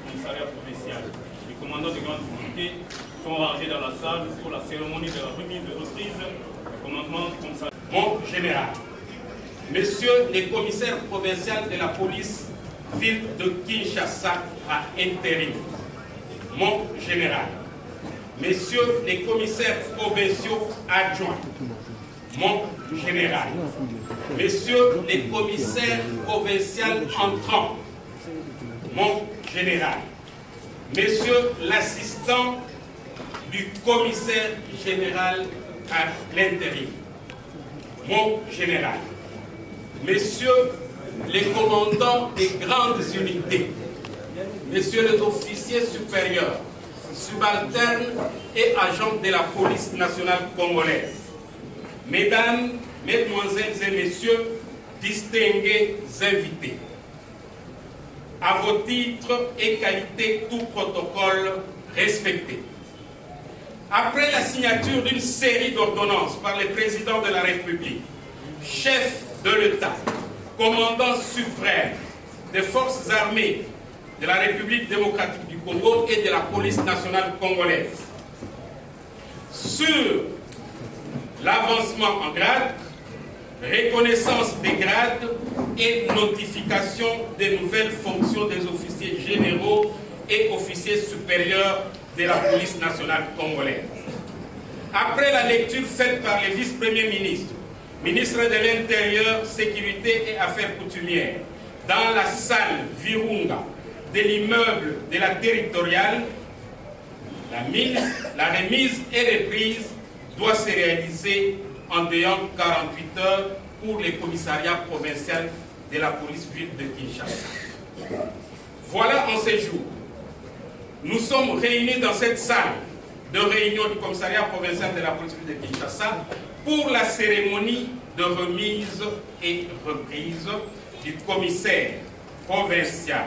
commissariat provincial. Les commandants de grande unité sont rangés dans la salle pour la cérémonie de la remise de reprise du commandement du commissariat. Mon général, messieurs les commissaires provinciaux de la police ville de Kinshasa à intérim, mon général, messieurs les commissaires provinciaux adjoints, mon général, messieurs les commissaires provinciaux entrants, mon général, messieurs l'assistant du commissaire général à l'intérim, mon général, messieurs les commandants des grandes unités, messieurs les officiers supérieurs, subalternes et agents de la police nationale congolaise, mesdames, mesdemoiselles et messieurs, distingués invités, à vos titres et qualités, tout protocole respecté. Après la signature d'une série d'ordonnances par le président de la République, chef de l'État, commandant suprême des forces armées de la République démocratique du Congo et de la police nationale congolaise, sur l'avancement en grade, reconnaissance des grades et notification des nouvelles fonctions des officiers généraux et officiers supérieurs de la police nationale congolaise. Après la lecture faite par les vice-premiers ministres, ministre de l'Intérieur, Sécurité et Affaires coutumières, dans la salle Virunga de l'immeuble de la territoriale, la remise et reprise doit se réaliser en dehors 48 heures pour les commissariats provinciaux de la police ville de Kinshasa. Voilà en ces jours, nous sommes réunis dans cette salle de réunion du commissariat provincial de la police ville de Kinshasa pour la cérémonie de remise et reprise du commissaire provincial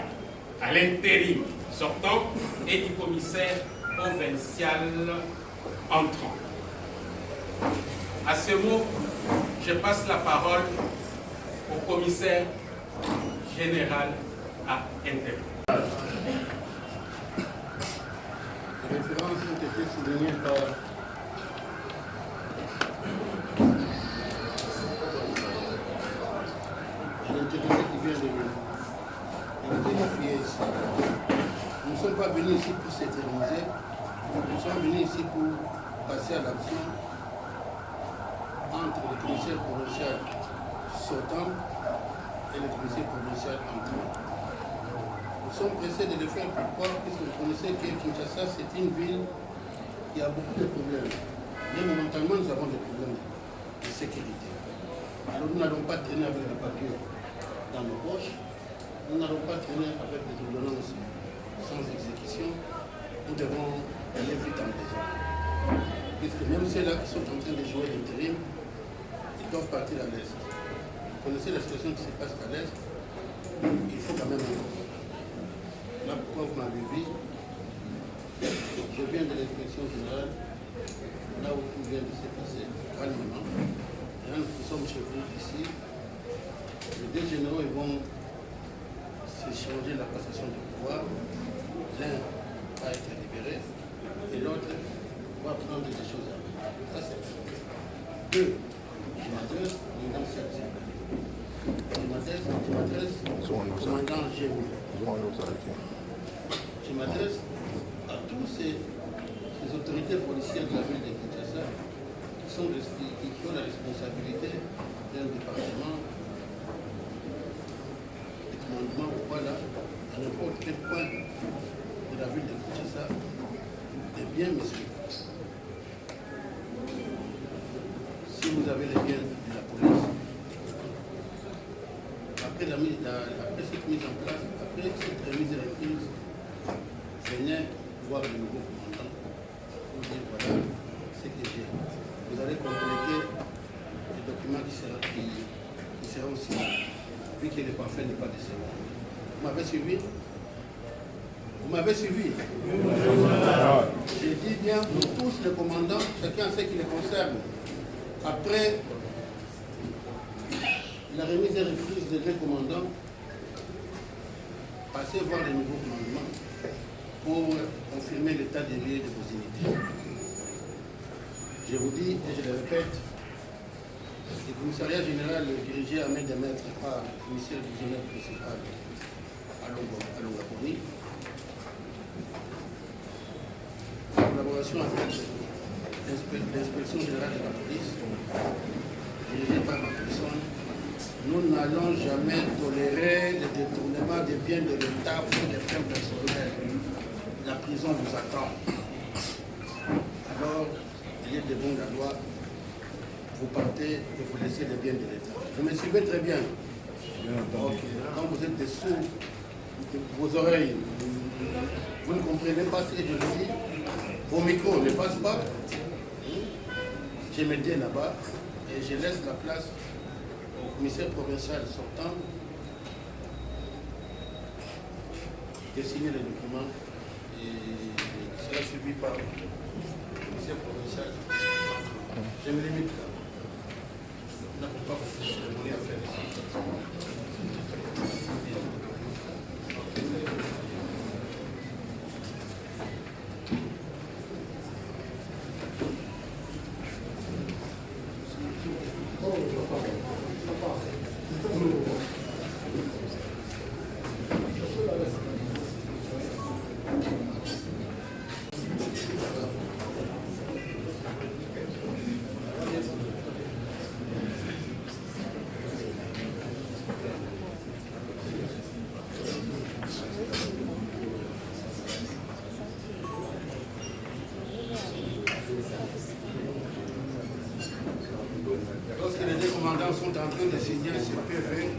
à l'intérim sortant et du commissaire provincial entrant. À ce mot, je passe la parole au commissaire général à intérim. Les références ont été soulignées par l'intéressé qui vient de vérifier ici. Nous ne sommes pas venus ici pour s'éterniser, nous sommes venus ici pour passer à l'action entre le commissaire provincial sortant et le commissaire provincial entrant. Nous sommes pressés de le faire pourquoi, puisque vous connaissez que Kinshasa, c'est une ville qui a beaucoup de problèmes. Mais momentanément, nous avons des problèmes de sécurité. Alors nous n'allons pas traîner avec les papiers dans nos poches, nous n'allons pas traîner avec des ordonnances sans exécution, nous devons aller vite en désordre. Puisque même ceux-là qui sont en train de jouer l'intérim, ils doivent partir à l'Est. Vous connaissez la situation qui se passe à l'Est, il faut quand même aller. Là, pourquoi vous m'avez vu, je viens de l'inspection générale, là où tout vient de se passer calmement. Et là, nous sommes chez vous ici. Les deux généraux ils vont s'échanger la passation du pouvoir. L'un va être libéré et l'autre va prendre des choses à lui. Ça, c'est deux. Je m'adresse au commandant Serge. Je m'adresse au commandant Gémy. Je m'adresse à tous ces autorités policières de la ville de Kinshasa qui ont la responsabilité d'un département de commandement ou pas là, à n'importe quel point de la ville de Kinshasa, de bien me suivre. Si vous avez les biens de la police, après cette mise en place, après cette remise et reprise, venez voir le nouveau commandant pour dire voilà ce que j'ai. Vous allez compléter les documents qui seront signés, vu que le parfait n'est pas décédé. Vous m'avez suivi? Vous m'avez suivi? J'ai dit bien, nous tous les commandants, chacun sait qui les concerne. Après la remise et reprise des deux commandants, passez voir les nouveaux commandements. pour confirmer l'état des lieux de vos unités. Je vous dis, et je le répète, le commissariat général dirigé à main de maître par le commissaire divisionnaire principal à Longaponi, en collaboration avec l'inspection générale de la police, dirigée par ma personne, nous n'allons jamais tolérer le détournement des biens de l'État pour des fins personnelles. La prison vous attend. Alors, il est de bon la loi, vous partez et vous laissez les biens de l'État. Vous me suivez très bien. Okay. Quand vous êtes dessous de vos oreilles, vous ne comprenez pas ce que je vous dis. Vos micros ne passent pas. Je me tiens là-bas et je laisse la place au commissaire provincial sortant de signer les documents et sera suivi par le commissaire provincial. Je me limite là. On n'a pas de cérémonie à faire ici. Lorsque les deux commandants sont en train de signer ce PV,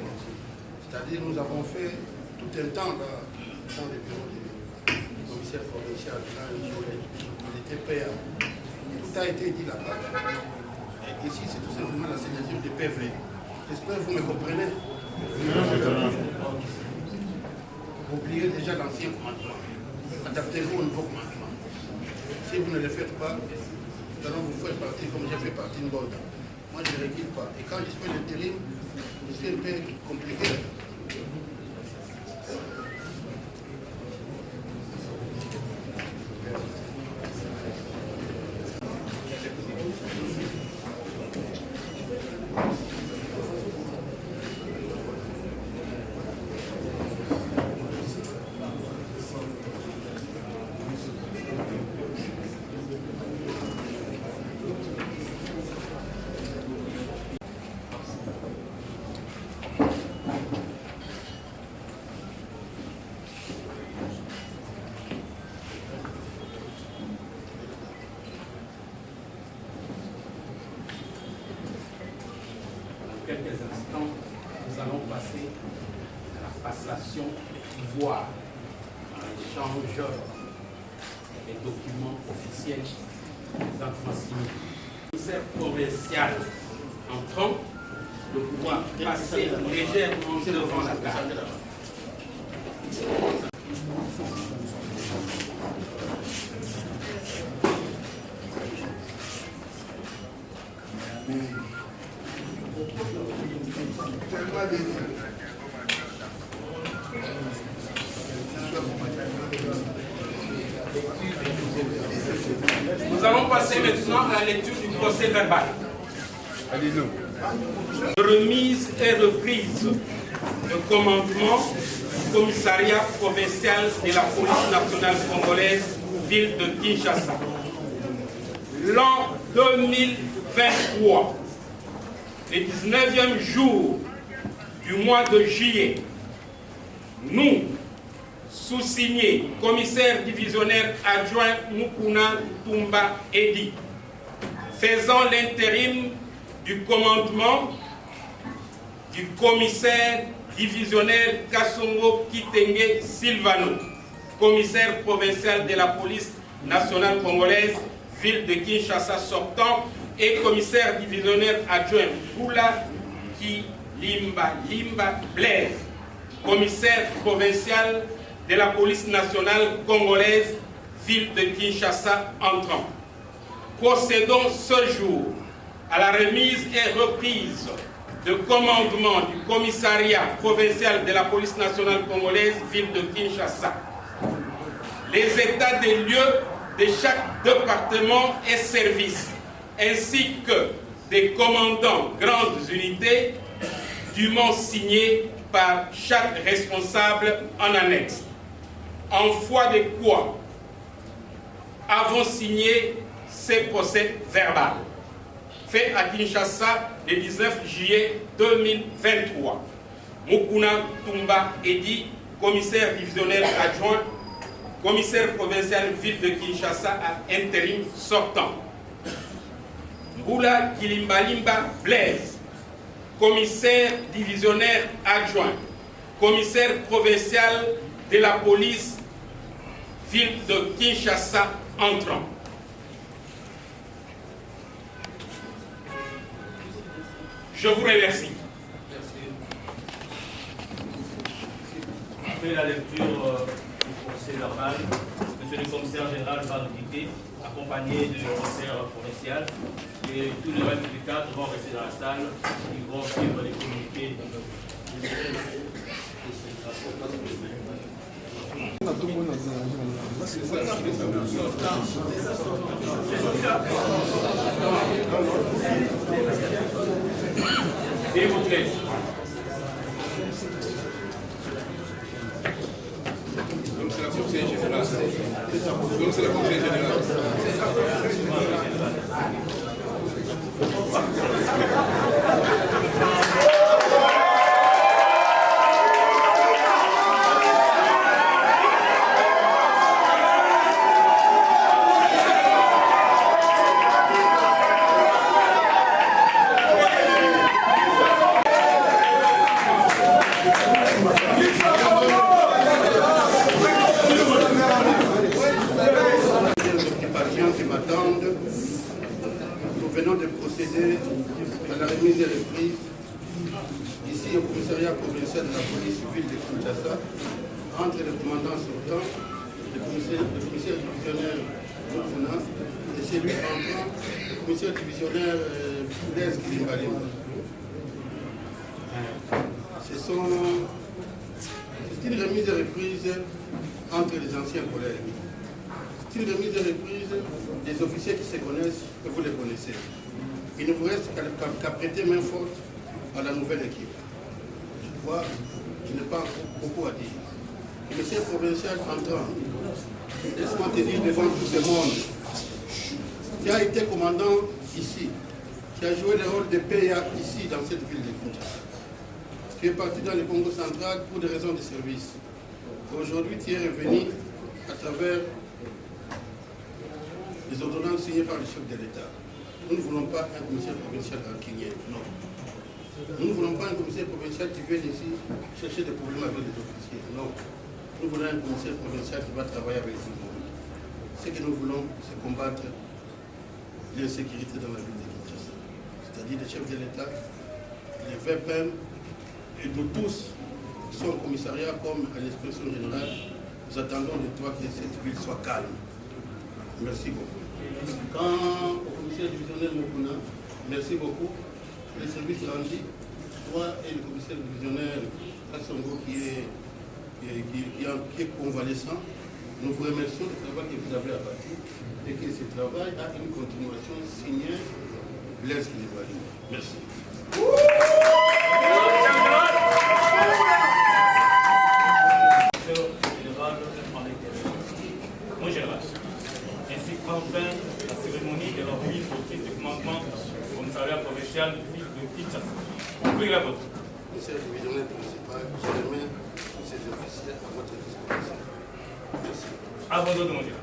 c'est-à-dire nous avons fait tout un temps là, dans le bureau du commissaire provincial, quand il était PA. Tout a été dit là-bas. Et ici, c'est tout simplement la signature du PV. J'espère que vous me comprenez. Oubliez déjà l'ancien commandement. Adaptez-vous au nouveau commandement. Si vous ne le faites pas, nous allons vous faire partie comme j'ai fait partie de Golda. Moi, je ne requitte pas. Et quand je fais l'intérim, je suis un peu compliqué. Quelques instants, nous allons passer à la passation du pouvoir, à l'échange des documents officiels présentement signés. Le commissaire provincial entrant, le pouvoir passer légèrement devant la table. Nous allons passer maintenant à la lecture du procès verbal. Remise et reprise de commandement du commissariat provincial de la police nationale congolaise, ville de Kinshasa. L'an 2023, le 19e jour du mois de juillet, nous, sous-signé commissaire divisionnaire adjoint Mukuna Tumba Edi, faisant l'intérim du commandement du commissaire divisionnaire Kassongo Kitenge Silvano, commissaire provincial de la police nationale congolaise, ville de Kinshasa sortant, et commissaire divisionnaire adjoint Boula Limba Blaise, commissaire provincial de la police nationale congolaise, ville de Kinshasa entrant. Procédons ce jour à la remise et reprise de commandement du commissariat provincial de la police nationale congolaise, ville de Kinshasa. les états des lieux de chaque département et service, ainsi que des commandants grandes unités, dûment signés par chaque responsable en annexe. En foi de quoi avons signé ces procès verbal fait à Kinshasa le 19 juillet 2023. Mukuna Tumba Edi, commissaire divisionnaire adjoint, commissaire provincial ville de Kinshasa à intérim sortant. Mbula Kilimbalimba Blaise, commissaire divisionnaire adjoint, commissaire provincial de la police ville de Kinshasa entrant. Je vous remercie. Après la lecture du procès verbal, monsieur le commissaire général va nous quitter, accompagné du commissaire provincial, et tous les reste des cadres vont rester dans la salle, ils vont suivre les communiqués. Et vous plaît. Donc c'est la conseillère générale. Donc c'est la conseillère générale. Qui m'attendent. Nous venons de procéder à la remise des reprises ici au commissariat provincial de la police civile de Kinshasa entre le commandant sortant, le commissaire divisionnaire Mokuna et celui entrant, le commissaire divisionnaire Blaise Kilimbalimba. C'est une remise de reprise entre les anciens collègues. C'est une remise de reprise des officiers qui se connaissent, que vous les connaissez. Il ne vous reste qu'à prêter main forte à la nouvelle équipe. Je crois que je n'ai pas beaucoup à dire. Le monsieur provincial entrant, laisse-moi te dire devant tout le monde, qui a été commandant ici, qui a joué le rôle de PA ici, dans cette ville de Kinshasa, qui est parti dans le Congo central pour des raisons de service. Aujourd'hui, tu es revenu à travers les ordonnances signées par le chef de l'État. Nous ne voulons pas un commissaire provincial rancunier, non. Nous ne voulons pas un commissaire provincial qui vienne ici chercher des problèmes avec les officiers, non. Nous voulons un commissaire provincial qui va travailler avec tout le monde. Ce que nous voulons, c'est combattre l'insécurité dans la ville de Kinshasa. C'est-à-dire les chefs de l'État, les VPM, et nous tous qui sommes au commissariat comme à l'expression générale, nous attendons de toi que cette ville soit calme. Merci beaucoup. Quant au commissaire divisionnaire Mokuna, merci beaucoup. Le service rendu, toi et le commissaire divisionnaire Kassongo qui est convalescent, nous vous remercions du travail que vous avez abattu et que ce travail a une continuation signée Blaise Kilimbalimba. Merci. Mon général. Ainsi prend fin la cérémonie de la remise au titre du commandement du commissariat provincial de Kinshasa. Ouvrez la vote. Monsieur le divisionnaire principal, je remets ces officiers à votre disposition. Merci. À vos ordres, mon général.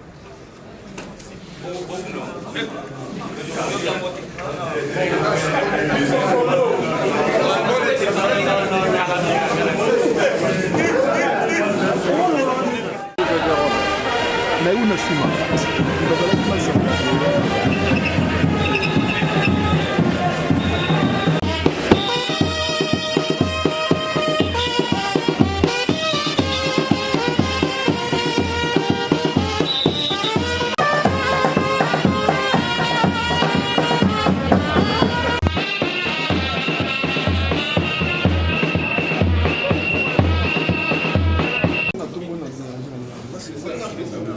Mais où n'est-ce pas?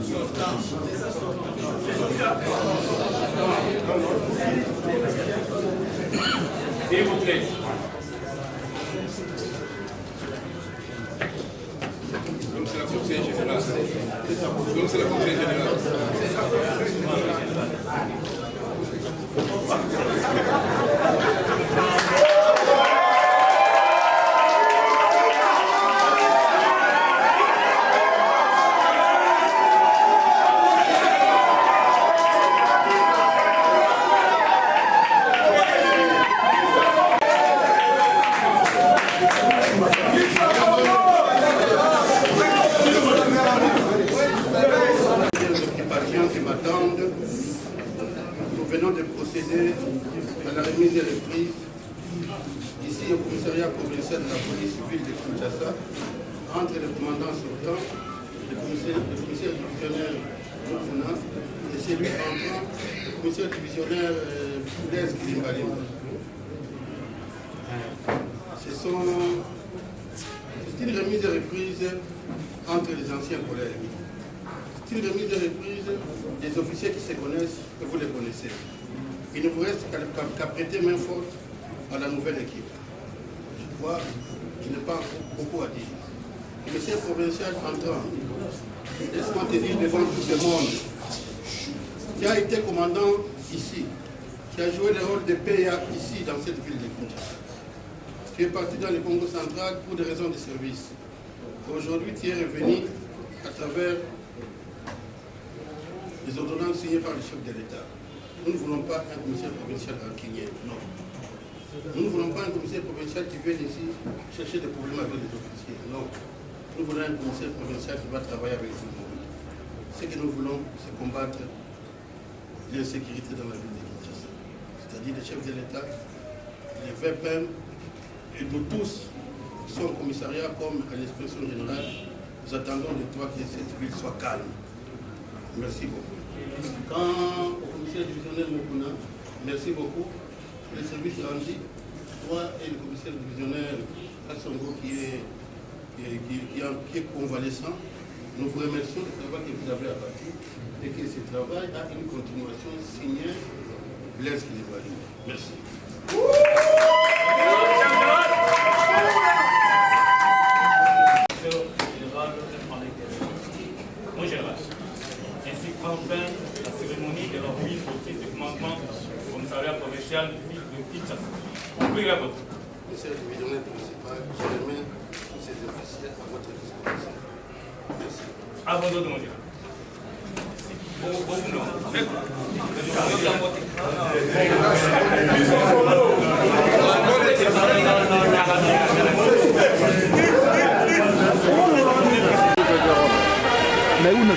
S'il vous plaît. Donc c'est la conseillère générale. Donc c'est la conseillère générale. Qui m'attendent. Nous venons de procéder à la remise et reprise ici au commissariat provincial de la police civile de Kinshasa entre le commandant sortant, le commissaire divisionnaire Mokuna et celui entrant, le commissaire divisionnaire Blaise Kilimbalimba. C'est une remise et reprise entre les anciens collègues. C'est une remise et reprise des officiers qui se connaissent, que vous les connaissez. Il ne vous reste qu'à prêter main forte à la nouvelle équipe. Je crois qu'il n'y a pas beaucoup à dire. Le commissaire provincial entrant, laisse-moi te dire devant tout ce monde, qui a été commandant ici, qui a joué le rôle de PA ici, dans cette ville de Kinshasa, qui est parti dans le Congo central pour des raisons de service. Aujourd'hui, tu es revenu à travers les ordonnances signées par le chef de l'État. Nous ne voulons pas un commissaire provincial rancunier, non. Nous ne voulons pas un commissaire provincial qui vienne ici chercher des problèmes avec les officiers, non. Nous voulons un commissaire provincial qui va travailler avec tout le monde. Ce que nous voulons, c'est combattre l'insécurité dans la ville de Kinshasa. C'est-à-dire le chef de l'État, les VPM, et nous tous qui sommes au commissariat comme à l'expression générale, nous attendons de toi que cette ville soit calme. Merci beaucoup. Quant au commissaire divisionnaire Mokuna, merci beaucoup pour les services rendus. Toi et le commissaire divisionnaire Kassongo qui est convalescent, nous vous remercions du travail que vous avez abattu et que ce travail a une continuation signée Blaise Kilimbalimba. Merci. Enfin, la cérémonie de la remise au titre du commandement du commissariat provincial de Kinshasa. Ouvrez la vote. Monsieur le divisionnaire principal, je remets tous ces officiers à votre disposition. Merci. À vos ordres, mon Dieu. Mais où ne